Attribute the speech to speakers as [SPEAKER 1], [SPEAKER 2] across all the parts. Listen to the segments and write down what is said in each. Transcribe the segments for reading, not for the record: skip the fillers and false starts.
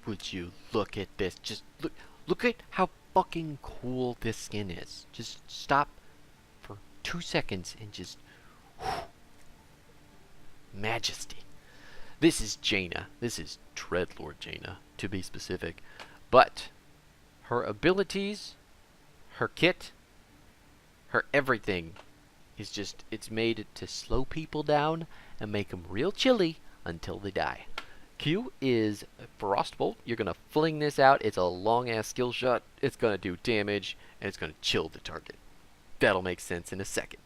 [SPEAKER 1] would you look at this? Just look at how fucking cool this skin is. Just stop for 2 seconds and just majesty. This is Jaina. This is Dreadlord Jaina, to be specific. But her abilities, her kit, her everything is just, it's made to slow people down and make them real chilly until they die. Q is Frostbolt. You're going to fling this out. It's a long-ass skill shot. It's going to do damage, and it's going to chill the target. That'll make sense in a second.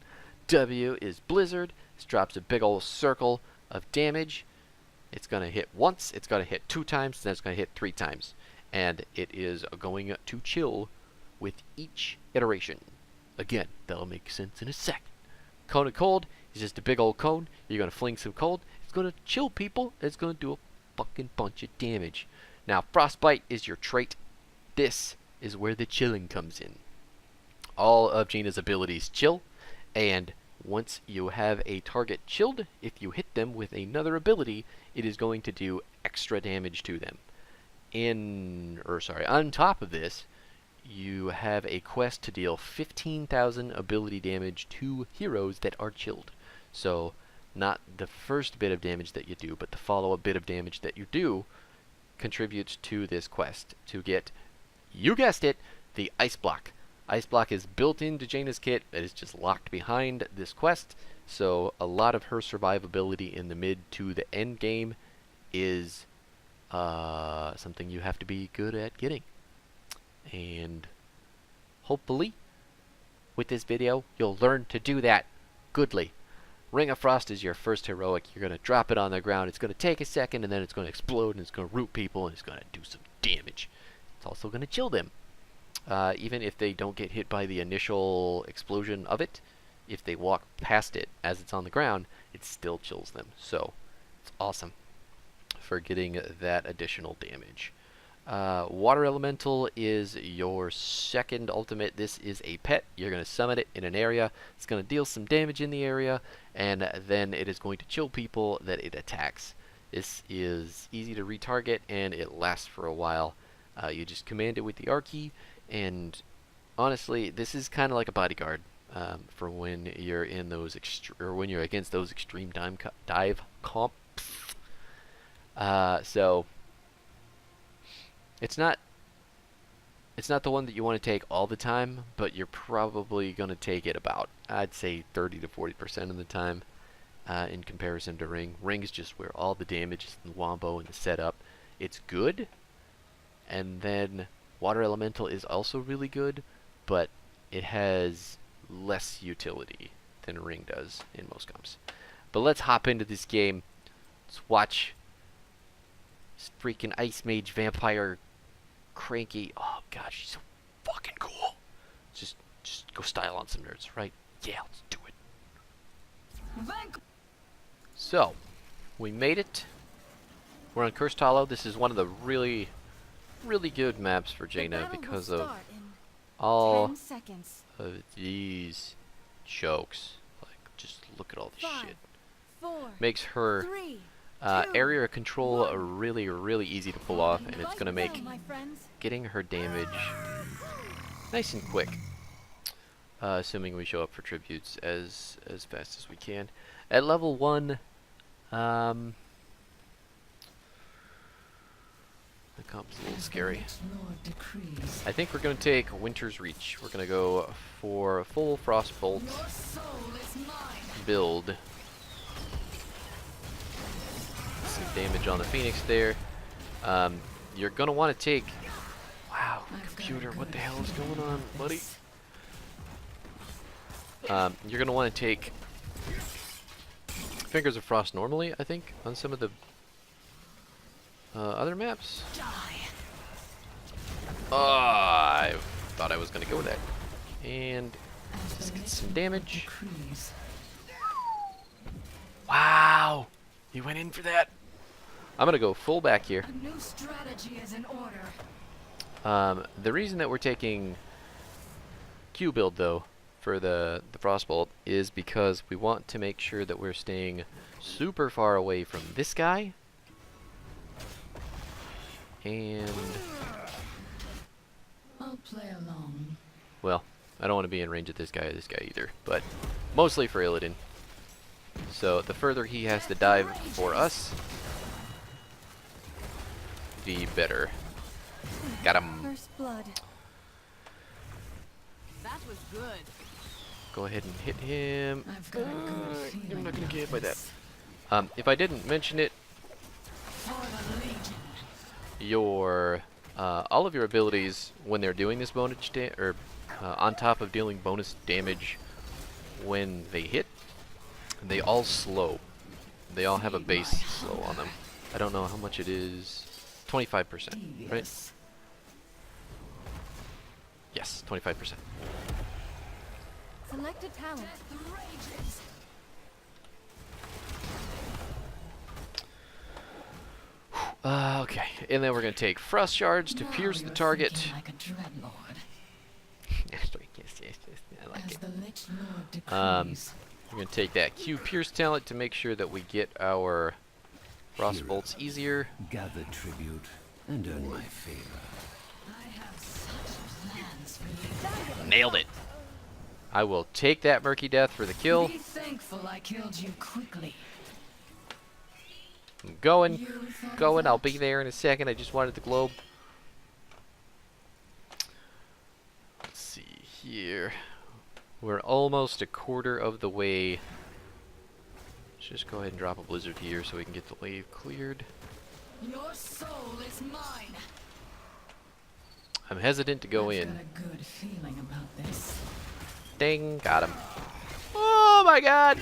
[SPEAKER 1] W is Blizzard. This drops a big old circle of damage. It's going to hit once, it's going to hit 2 times, then it's going to hit 3 times. And it is going to chill with each iteration. Again, that'll make sense in a second. Cone of Cold is just a big old cone. You're going to fling some cold. It's going to chill people. It's going to do a fucking bunch of damage. Now, Frostbite is your trait. This is where the chilling comes in. All of Jaina's abilities chill, and once you have a target chilled, if you hit them with another ability, it is going to do extra damage to them. On top of this, you have a quest to deal 15,000 ability damage to heroes that are chilled. So, not the first bit of damage that you do, but the follow-up bit of damage that you do contributes to this quest to get, you guessed it, the Ice Block. Ice Block is built into Jaina's kit. It is just locked behind this quest, so a lot of her survivability in the mid to the end game is something you have to be good at getting. And hopefully, with this video, you'll learn to do that goodly. Ring of Frost is your first heroic. You're going to drop it on the ground. It's going to take a second, and then it's going to explode, and it's going to root people, and it's going to do some damage. It's also going to chill them. Even if they don't get hit by the initial explosion of it, if they walk past it as it's on the ground, it still chills them. So, it's awesome for getting that additional damage. Water Elemental is your second ultimate. This is a pet. You're going to summon it in an area. It's going to deal some damage in the area, and then it is going to chill people that it attacks. This is easy to retarget, and it lasts for a while. You just command it with the R key, and honestly, this is kind of like a bodyguard for when you're in those when you're against those extreme dive comps. So it's not the one that you want to take all the time, but you're probably going to take it about, I'd say, 30 to 40% of the time in comparison to Ring. Ring is just where all the damage is in the wombo and the setup. It's good, and then Water Elemental is also really good, but it has less utility than Ring does in most comps. But let's hop into this game. Let's watch this freaking Ice Mage Vampire Cranky. Oh gosh, she's so fucking cool. Just go style on some nerds, right? Yeah, let's do it. So, we made it. We're on Cursed Hollow. This is one of the really good maps for Jaina because of all of these jokes. Like, just look at all this shit. Makes her area control really easy to pull off, and it's going to make getting her damage nice and quick. Assuming we show up for tributes as fast as we can. At level 1, the comp's a little scary. I think we're going to take Winter's Reach. We're going to go for a full Frostbolt build. Some damage on the Phoenix there. You're going to want to take... Wow, computer, what the hell is going on, buddy? You're going to want to take Fingers of Frost normally, I think, on some of the other maps. I thought I was going to go with that. And just get some damage. Wow! He went in for that. I'm going to go full back here.
[SPEAKER 2] A new strategy is in order.
[SPEAKER 1] The reason that we're taking Q build, though, for the Frostbolt is because we want to make sure that we're staying super far away from this guy And
[SPEAKER 2] I'll play along.
[SPEAKER 1] well, I don't want to be in range of this guy either, but mostly for Illidan. So the further he has to dive for us, the better. Got him.
[SPEAKER 2] First blood.
[SPEAKER 3] That was good.
[SPEAKER 1] Go ahead and hit him.
[SPEAKER 2] I've got a good feeling
[SPEAKER 1] I'm not gonna
[SPEAKER 2] about
[SPEAKER 1] get hit by that.
[SPEAKER 2] this.
[SPEAKER 1] If I didn't mention it,
[SPEAKER 2] For the Legion.
[SPEAKER 1] your all of your abilities when they're doing this bonus on top of dealing bonus damage when they hit, they all slow. They all have a base slow on them. I don't know how much it is. 25%, right?
[SPEAKER 2] Devious.
[SPEAKER 1] Yes, 25%.
[SPEAKER 2] Select a talent. The rages.
[SPEAKER 1] Okay, and then we're gonna take frost shards to
[SPEAKER 2] Now
[SPEAKER 1] pierce the
[SPEAKER 2] you're
[SPEAKER 1] target.
[SPEAKER 2] thinking like a dreadlord.
[SPEAKER 1] Yes, I like
[SPEAKER 2] As
[SPEAKER 1] it.
[SPEAKER 2] the Lich Lord decrees.
[SPEAKER 1] We're gonna take that Q pierce talent to make sure that we get our frost
[SPEAKER 4] Hero.
[SPEAKER 1] bolts easier.
[SPEAKER 4] Gather tribute and earn my favor.
[SPEAKER 2] I have such plans for you.
[SPEAKER 1] Nailed it. I will take that murky death for the kill.
[SPEAKER 2] Be thankful I killed you quickly.
[SPEAKER 1] I'm going.
[SPEAKER 2] You thought of
[SPEAKER 1] Going. I'll
[SPEAKER 2] that?
[SPEAKER 1] be there in a second. I just wanted the globe. Let's see here. We're almost a quarter of the way. Let's just go ahead and drop a blizzard here so we can get the wave cleared.
[SPEAKER 2] Your soul is mine.
[SPEAKER 1] I'm hesitant to go
[SPEAKER 2] I've
[SPEAKER 1] in.
[SPEAKER 2] got a good feeling about this.
[SPEAKER 1] Ding, got him. Oh my god!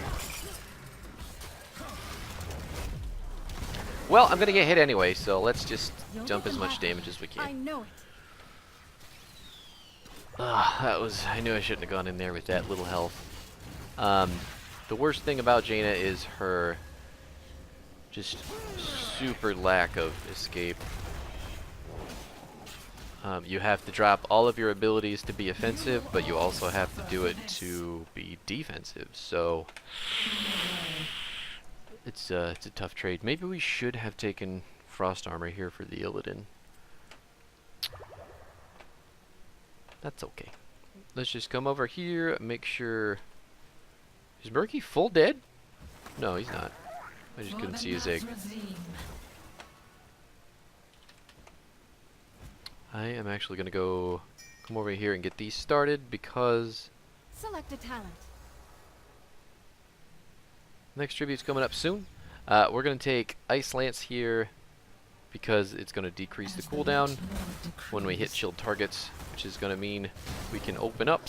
[SPEAKER 1] Well, I'm gonna get hit anyway, so let's just jump as much damage as we
[SPEAKER 3] I
[SPEAKER 1] can.
[SPEAKER 3] know it.
[SPEAKER 1] I knew I shouldn't have gone in there with that little health. The worst thing about Jaina is her just super lack of escape. You have to drop all of your abilities to be offensive, but you also have to do it to be defensive. So it's a tough trade. Maybe we should have taken frost armor here for the Illidan. That's okay. Let's just come over here, make sure. Is Murky full dead? No, he's not. I just couldn't see his egg. I am actually gonna go come over here and get these started because
[SPEAKER 3] Select a talent.
[SPEAKER 1] next tribute's coming up soon. We're gonna take Ice Lance here because it's gonna decrease the cooldown when we hit shield targets, which is gonna mean we can open up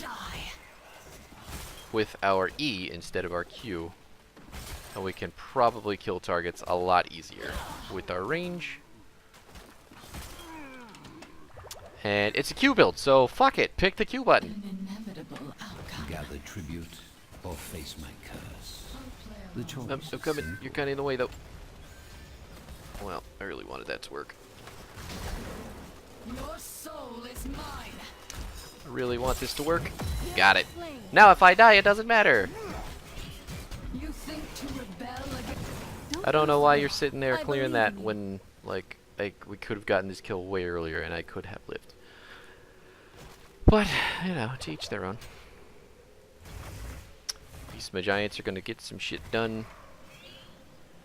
[SPEAKER 1] with our E instead of our Q, and we can probably kill targets a lot easier with our range. And it's a Q build, so fuck it, pick the Q button.
[SPEAKER 2] An inevitable outcome.
[SPEAKER 4] Gather tribute or face my curse. The choice.
[SPEAKER 1] I'm coming. You're kind of in the way, though. Well, I really wanted that to work.
[SPEAKER 2] Your soul is mine.
[SPEAKER 1] I really want this to work. Got it. Now if I die, it doesn't matter.
[SPEAKER 2] You think to rebel against
[SPEAKER 1] I don't know why you're sitting there clearing that when, like we could have gotten this kill way earlier and I could have lived. But, you know, to each their own. These Giants are going to get some shit done.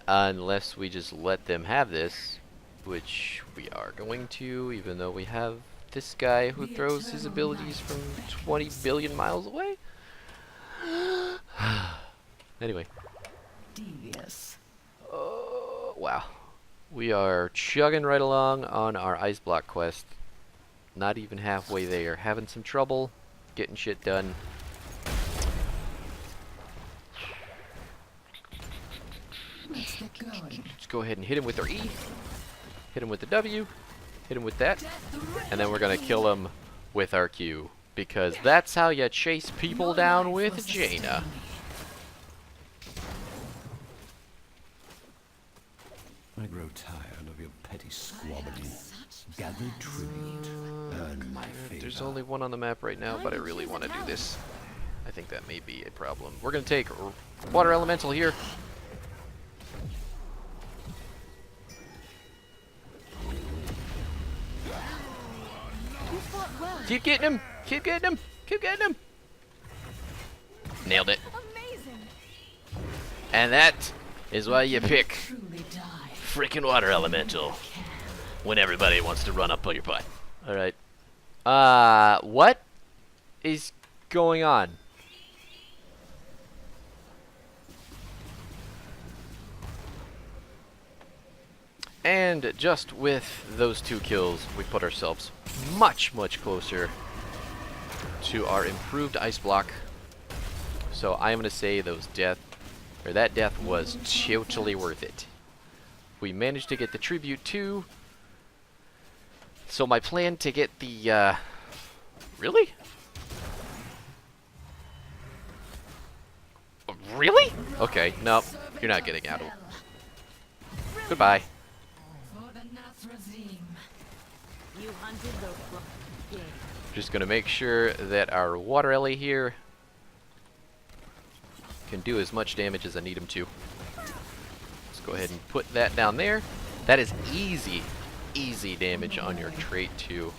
[SPEAKER 1] Unless we just let them have this. Which we are going to, even though we have this guy who throws his abilities from 20 billion miles away. Anyway.
[SPEAKER 2] devious.
[SPEAKER 1] Wow. We are chugging right along on our ice block quest. Not even halfway there. Having some trouble getting shit done.
[SPEAKER 2] Let's get going.
[SPEAKER 1] Let's go ahead and hit him with our E. Hit him with the W. Hit him with that. And then we're going to kill him with our Q. Because that's how you chase people down with Jaina.
[SPEAKER 4] I grow tired of your petty squabbling. Gather tribute. Earn my favor.
[SPEAKER 1] There's only one on the map right now, but I really want to do this. I think that may be a problem. We're going to take Water Elemental here.
[SPEAKER 3] up well.
[SPEAKER 1] Keep getting him! Keep getting him! Keep getting him! Nailed it.
[SPEAKER 3] Amazing.
[SPEAKER 1] And that is why you pick
[SPEAKER 2] Truly die.
[SPEAKER 1] freaking water elemental when everybody wants to run up on your butt. Alright. What is going on? And just with those 2 kills, we put ourselves much, much closer to our improved ice block. So I'm going to say that death was totally worth it. We managed to get the tribute too. So my plan to get the, really? Really? Okay, nope. You're not getting out of it. Goodbye.
[SPEAKER 2] For the Nathrazim.
[SPEAKER 3] You hunted the wrong game.
[SPEAKER 1] Just gonna make sure that our water ellie here can do as much damage as I need him to. Let's go ahead and put that down there. That is easy damage on your trait too.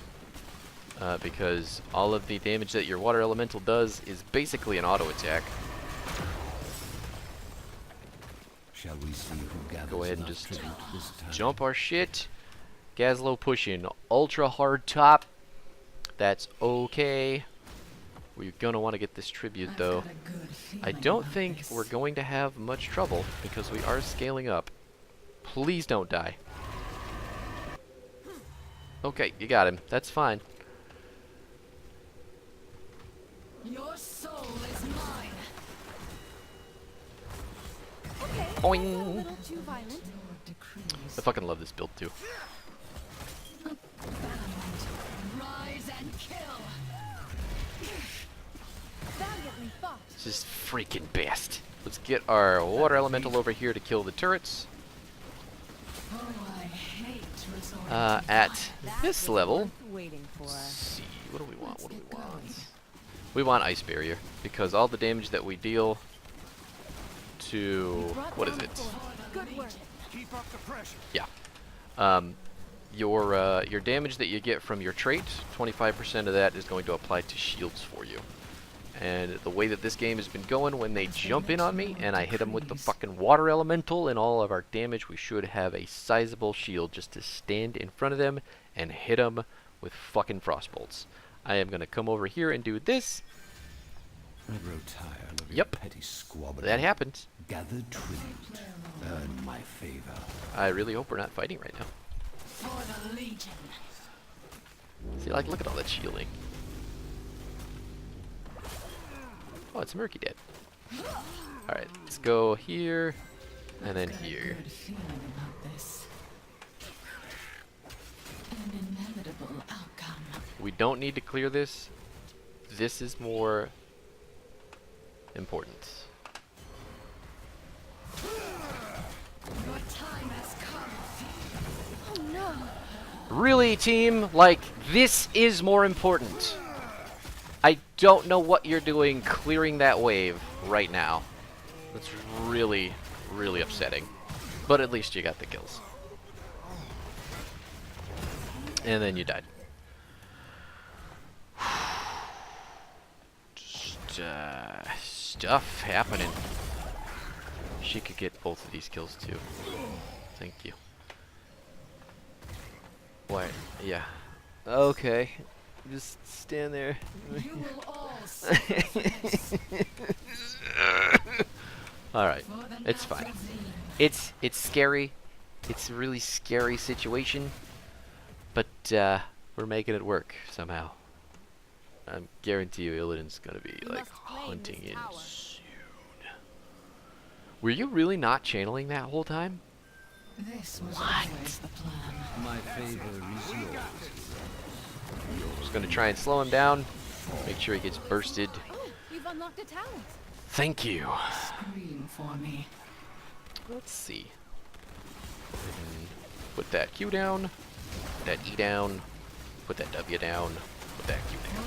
[SPEAKER 1] Because all of the damage that your water elemental does is basically an auto attack.
[SPEAKER 4] Shall we see who gathers
[SPEAKER 1] Go ahead and
[SPEAKER 4] enough
[SPEAKER 1] just
[SPEAKER 4] tribute this time?
[SPEAKER 1] jump our shit. Gazlo pushing ultra hard top. That's okay. We're gonna want to get this tribute
[SPEAKER 2] I've
[SPEAKER 1] though.
[SPEAKER 2] got a good feeling
[SPEAKER 1] I don't
[SPEAKER 2] about
[SPEAKER 1] think
[SPEAKER 2] this.
[SPEAKER 1] we're going to have much trouble because we are scaling up. Please don't die. Okay, you got him. That's fine.
[SPEAKER 2] Your soul is mine.
[SPEAKER 3] Okay.
[SPEAKER 1] Boing.
[SPEAKER 3] A little too violent.
[SPEAKER 2] Your decrees.
[SPEAKER 1] I fucking love this build too.
[SPEAKER 2] Rise and kill.
[SPEAKER 3] Valiantly fought.
[SPEAKER 1] This is freaking best. Let's get our water elemental over here to kill the turrets.
[SPEAKER 2] Oh, I hate resorting to
[SPEAKER 1] At
[SPEAKER 2] violence.
[SPEAKER 1] this level,
[SPEAKER 3] Worth waiting for.
[SPEAKER 1] let's see, what do we want? What do we want? We want ice barrier because all the damage that we deal to what is it?
[SPEAKER 3] Good work.
[SPEAKER 4] Keep up the pressure.
[SPEAKER 1] Yeah. Your damage that you get from your trait, 25% of that is going to apply to shields for you. And the way that this game has been going, when they jump in on me and I hit them with the fucking water elemental and all of our damage, we should have a sizable shield just to stand in front of them and hit them with fucking frostbolts. I am gonna come over here and do this.
[SPEAKER 4] I grow tired of your
[SPEAKER 1] Yep.
[SPEAKER 4] petty squabbling.
[SPEAKER 1] That happened.
[SPEAKER 4] Gather tribute. Earn my favor.
[SPEAKER 1] I really hope we're not fighting right now.
[SPEAKER 2] For the Legion.
[SPEAKER 1] See, like, look at all that shielding. Oh, it's Murky Dead. Alright, let's go here, and then here.
[SPEAKER 2] Good feeling about this. An inevitable outcome.
[SPEAKER 1] We don't need to clear this. This is more important.
[SPEAKER 2] Your time has come.
[SPEAKER 3] Oh no.
[SPEAKER 1] Really, team? Like, this is more important. I don't know what you're doing clearing that wave right now. That's really, really upsetting. But at least you got the kills. And then you died. Just, stuff happening. She could get both of these kills too. Thank you. What? Yeah. Okay. Just stand there.
[SPEAKER 2] You will all suffer for this.
[SPEAKER 1] Alright.
[SPEAKER 2] For the
[SPEAKER 1] It's fine.
[SPEAKER 2] Nathrazim.
[SPEAKER 1] It's scary. It's a really scary situation. But we're making it work somehow. I guarantee you Illidan's gonna be
[SPEAKER 3] We
[SPEAKER 1] like
[SPEAKER 3] must claim
[SPEAKER 1] hunting
[SPEAKER 3] this
[SPEAKER 1] in
[SPEAKER 3] power.
[SPEAKER 1] soon. Were you really not channeling that whole time?
[SPEAKER 2] This was always the plan.
[SPEAKER 4] My favor is yours.
[SPEAKER 1] Just gonna try and slow him down. Make sure he gets bursted.
[SPEAKER 3] Oh, you've unlocked a talent.
[SPEAKER 1] Thank you.
[SPEAKER 2] Scream for me.
[SPEAKER 1] Let's see. And put that Q down. Put that E down. Put that W down. Put that Q down.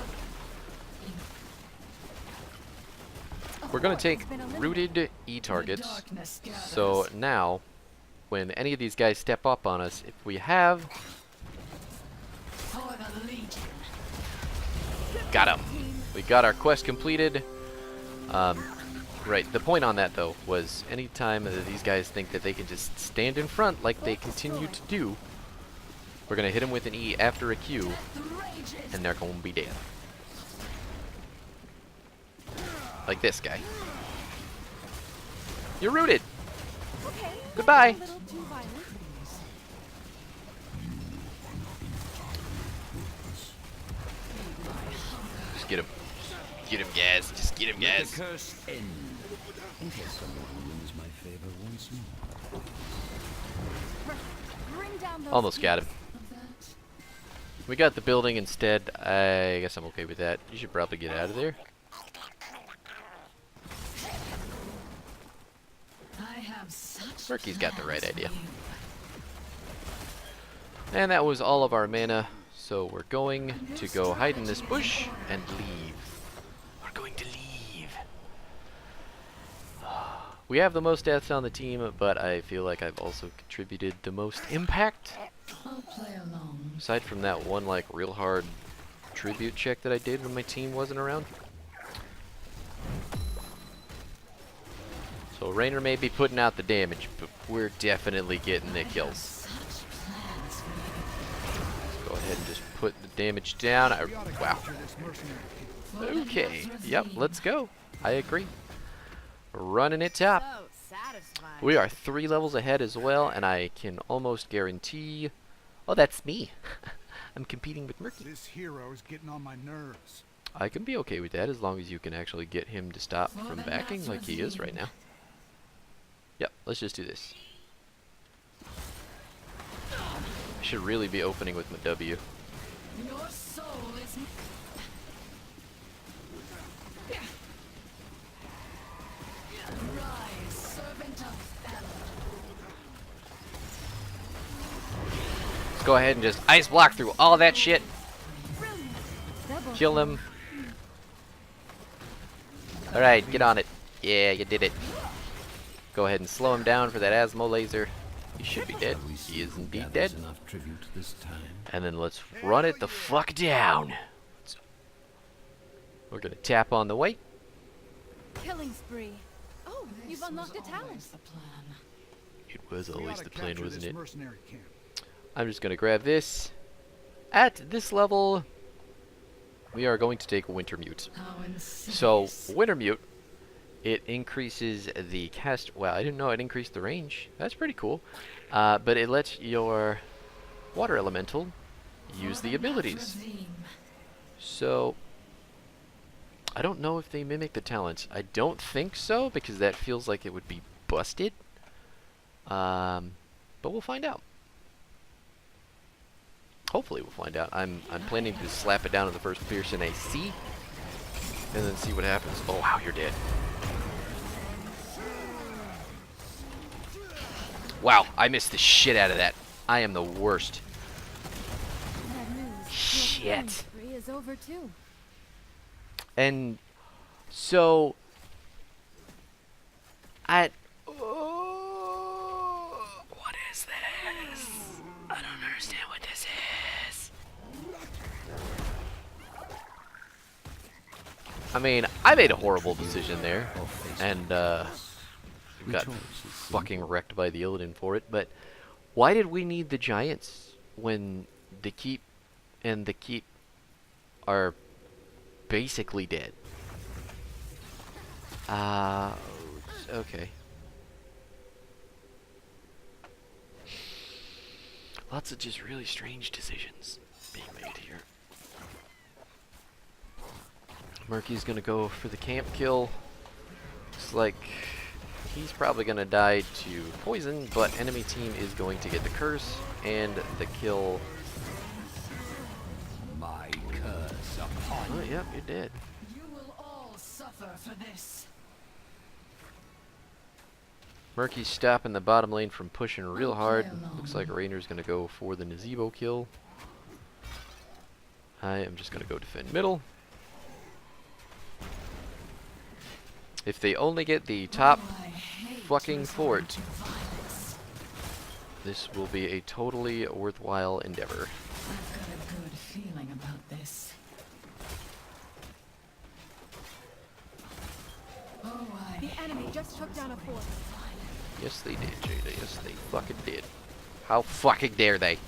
[SPEAKER 1] We're gonna take rooted E targets.
[SPEAKER 2] Darkness gathers.
[SPEAKER 1] So now, when any of these guys step up on us, if we have
[SPEAKER 2] For the Legion.
[SPEAKER 1] Got him. We got our quest completed. Right, the point on that though was anytime that these guys think that they can just stand in front like they continue to do, we're gonna hit them with an E after a Q, and they're gonna be dead. Like this guy. You're rooted!
[SPEAKER 3] Okay.
[SPEAKER 1] Goodbye.
[SPEAKER 3] A little too violent.
[SPEAKER 1] Just get him. Get him, guys. Just get him, guys.
[SPEAKER 4] The curse end. In case someone wins my favor once more.
[SPEAKER 3] Bring down those
[SPEAKER 1] Almost got him. We got the building instead. I guess I'm okay with that. You should probably get out of there.
[SPEAKER 2] I have such
[SPEAKER 1] Murky's got the right
[SPEAKER 2] plans for
[SPEAKER 1] idea.
[SPEAKER 2] you.
[SPEAKER 1] And that was all of our mana. So we're going to go hide in this bush and leave. We're going to leave. We have the most deaths on the team, but I feel like I've also contributed the most impact.
[SPEAKER 2] I'll play along.
[SPEAKER 1] Aside from that one like real hard tribute check that I did when my team wasn't around. So Raynor may be putting out the damage, but we're definitely getting the kills.
[SPEAKER 2] Such plans for you.
[SPEAKER 1] Go ahead and just put the damage down. Wow. Okay. Yep, let's go. I agree. Running it top.
[SPEAKER 3] So satisfying.
[SPEAKER 1] We are 3 levels ahead as well, and I can almost guarantee... Oh, that's me. I'm competing with Murky.
[SPEAKER 5] This hero is getting on my nerves.
[SPEAKER 1] I can be okay with that as long as you can actually get him to stop from backing like he is right now. Yep, let's just do this. I should really be opening with my W.
[SPEAKER 2] Your soul is. Rise, servant of Ella.
[SPEAKER 1] Let's go ahead and just ice block through all that shit.
[SPEAKER 3] Brilliant. Double.
[SPEAKER 1] Kill him. Alright, get on it. Yeah, you did it. Go ahead and slow him down for that Asmo laser. He should be dead. He is indeed dead.
[SPEAKER 4] Enough tribute this time.
[SPEAKER 1] And then let's run it the fuck down. We're gonna tap on the way.
[SPEAKER 3] Killing spree. Oh, you've
[SPEAKER 2] This
[SPEAKER 3] unlocked a
[SPEAKER 2] was
[SPEAKER 3] talent.
[SPEAKER 2] always the plan.
[SPEAKER 1] It was
[SPEAKER 5] We
[SPEAKER 1] always
[SPEAKER 5] gotta
[SPEAKER 1] the plan,
[SPEAKER 5] capture
[SPEAKER 1] wasn't
[SPEAKER 5] this
[SPEAKER 1] it?
[SPEAKER 5] mercenary camp.
[SPEAKER 1] I'm just gonna grab this. At this level, we are going to take Wintermute.
[SPEAKER 2] How
[SPEAKER 1] So,
[SPEAKER 2] insidious.
[SPEAKER 1] Wintermute, it increases the cast... Well, I didn't know it increased the range. That's pretty cool. But it lets your water elemental use the abilities. So, I don't know if they mimic the talents. I don't think so, because that feels like it would be busted. But we'll find out. Hopefully we'll find out. I'm planning to slap it down to the first Pearson AC, and then see what happens. Oh wow, you're dead. Wow, I missed the shit out of that. I am the worst.
[SPEAKER 3] Bad news. Your
[SPEAKER 1] Shit.
[SPEAKER 3] killing spree is over too.
[SPEAKER 1] And so what is this? I don't understand what this is. I mean, I made a horrible decision there, and got fucking wrecked by the Illidan for it, but why did we need the giants when the keep and the keep are basically dead? Okay. Lots of just really strange decisions being made here. Murky's gonna go for the camp kill. Looks like he's probably gonna die to poison, but enemy team is going to get the curse and the kill.
[SPEAKER 4] My curse upon
[SPEAKER 1] Oh, yep, you're dead.
[SPEAKER 2] You will all suffer for this.
[SPEAKER 1] Murky's stopping the bottom lane from pushing real
[SPEAKER 2] I'll
[SPEAKER 1] hard.
[SPEAKER 2] play along.
[SPEAKER 1] Looks like Rainer's gonna go for the Nazebo kill. I am just gonna go defend middle. If they only get the top
[SPEAKER 2] Oh, I hate
[SPEAKER 1] fucking
[SPEAKER 2] resort
[SPEAKER 1] fort,
[SPEAKER 2] to violence.
[SPEAKER 1] this will be a totally worthwhile endeavor.
[SPEAKER 2] I've got a good feeling about this.
[SPEAKER 3] The enemy just took down a fort.
[SPEAKER 1] Yes, they did, Jaina. Yes, they fucking did. How fucking dare they?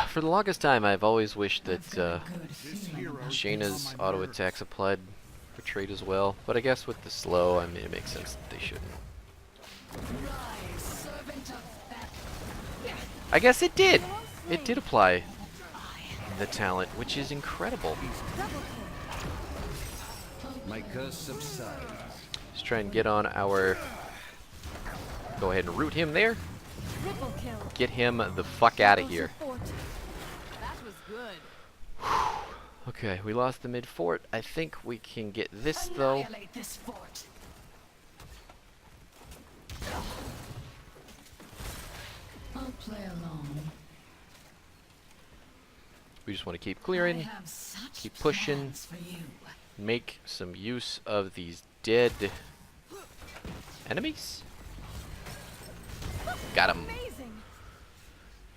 [SPEAKER 1] For the longest time, I've always wished that Jaina's auto attacks applied for trade as well, but I guess with the slow, I mean, it makes sense that they shouldn't. I guess it did! It did apply the talent, which is incredible.
[SPEAKER 3] Double kill.
[SPEAKER 4] My curse subsides.
[SPEAKER 1] Let's try and get on our... Go ahead and root him there.
[SPEAKER 3] Triple kill.
[SPEAKER 1] Get him the fuck out of here.
[SPEAKER 3] Fort.
[SPEAKER 2] That was good.
[SPEAKER 1] Okay, we lost the mid fort. I think we can get this though.
[SPEAKER 2] Annihilate this fort. I'll play along.
[SPEAKER 1] We just want to keep
[SPEAKER 2] I
[SPEAKER 1] clearing,
[SPEAKER 2] have such
[SPEAKER 1] keep pushing.
[SPEAKER 2] plans for you.
[SPEAKER 1] make some use of these dead enemies. Got him.
[SPEAKER 3] Amazing.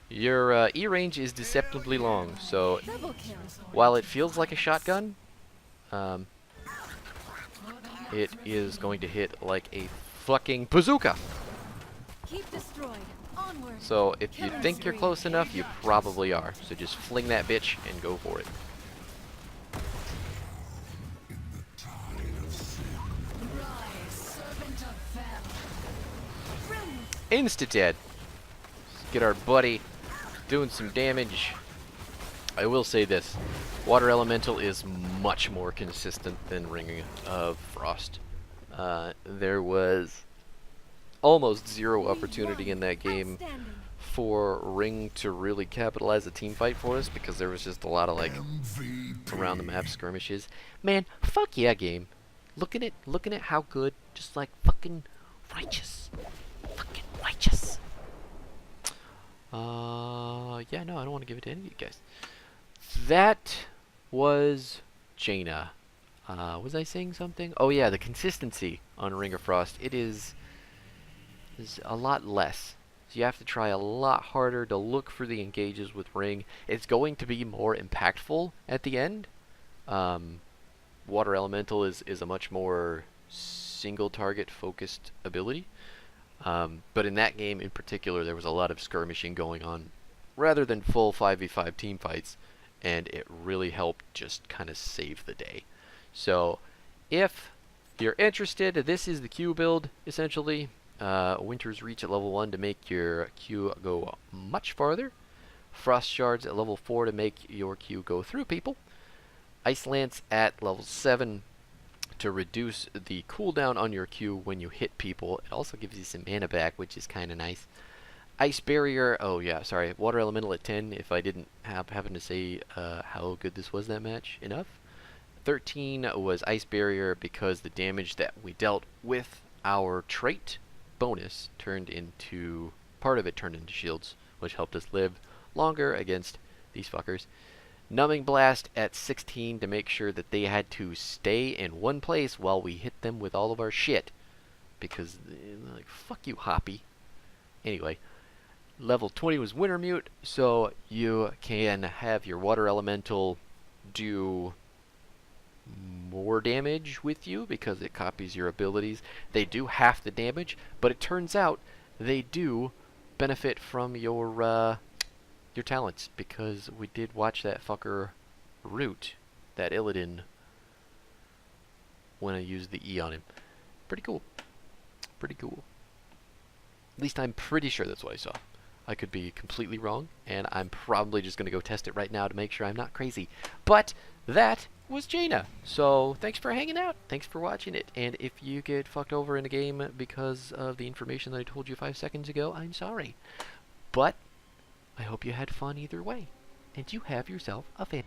[SPEAKER 1] Your E range is deceptively long, so
[SPEAKER 3] Double kill.
[SPEAKER 1] while it feels like a shotgun, it is going to hit like a fucking bazooka.
[SPEAKER 3] Keep destroyed. Onward.
[SPEAKER 1] So if you think you're close enough, you probably are. So just fling that bitch and go for it.
[SPEAKER 2] Rise, servant of Fel.
[SPEAKER 3] Brilliant.
[SPEAKER 1] Insta-dead. Let's get our buddy doing some damage. I will say this. Water Elemental is much more consistent than Ring of Frost. There was almost zero opportunity in that game
[SPEAKER 3] Outstanding.
[SPEAKER 1] for Ring to really capitalize a team fight for us because there was just a lot of like around the map skirmishes. Man, fuck yeah, game. Looking at how good, just like fucking righteous. Fucking righteous. Yeah, no, I don't want to give it to any of you guys. That was Jaina. Was I saying something? Oh yeah, the consistency on Ring of Frost. It is a lot less. So you have to try a lot harder to look for the engages with Ring. It's going to be more impactful at the end. Water Elemental is a much more single target focused ability. But in that game in particular, there was a lot of skirmishing going on rather than full 5v5 team fights, and it really helped just kind of save the day. So if you're interested, this is the Q build essentially. Winter's Reach at level 1 to make your Q go much farther. Frost Shards at level 4 to make your Q go through people. Ice Lance at level 7 to reduce the cooldown on your Q when you hit people. It also gives you some mana back, which is kind of nice. Ice Barrier, oh yeah, sorry, Water Elemental at 10, if I didn't happen to say how good this was that match enough. 13 was Ice Barrier because the damage that we dealt with our trait bonus turned into, part of it turned into shields, which helped us live longer against these fuckers. Numbing Blast at 16 to make sure that they had to stay in one place while we hit them with all of our shit. Because, like, fuck you, Hoppy. Anyway, level 20 was Winter Mute, so you can have your Water Elemental do more damage with you because it copies your abilities. They do half the damage, but it turns out they do benefit from your talents, because we did watch that fucker root that Illidan when I used the E on him. Pretty cool. Pretty cool. At least I'm pretty sure that's what I saw. I could be completely wrong, and I'm probably just going to go test it right now to make sure I'm not crazy. But that was Jaina. So thanks for hanging out. Thanks for watching it. And if you get fucked over in a game because of the information that I told you 5 seconds ago, I'm sorry. But I hope you had fun either way. And you have yourself a fan.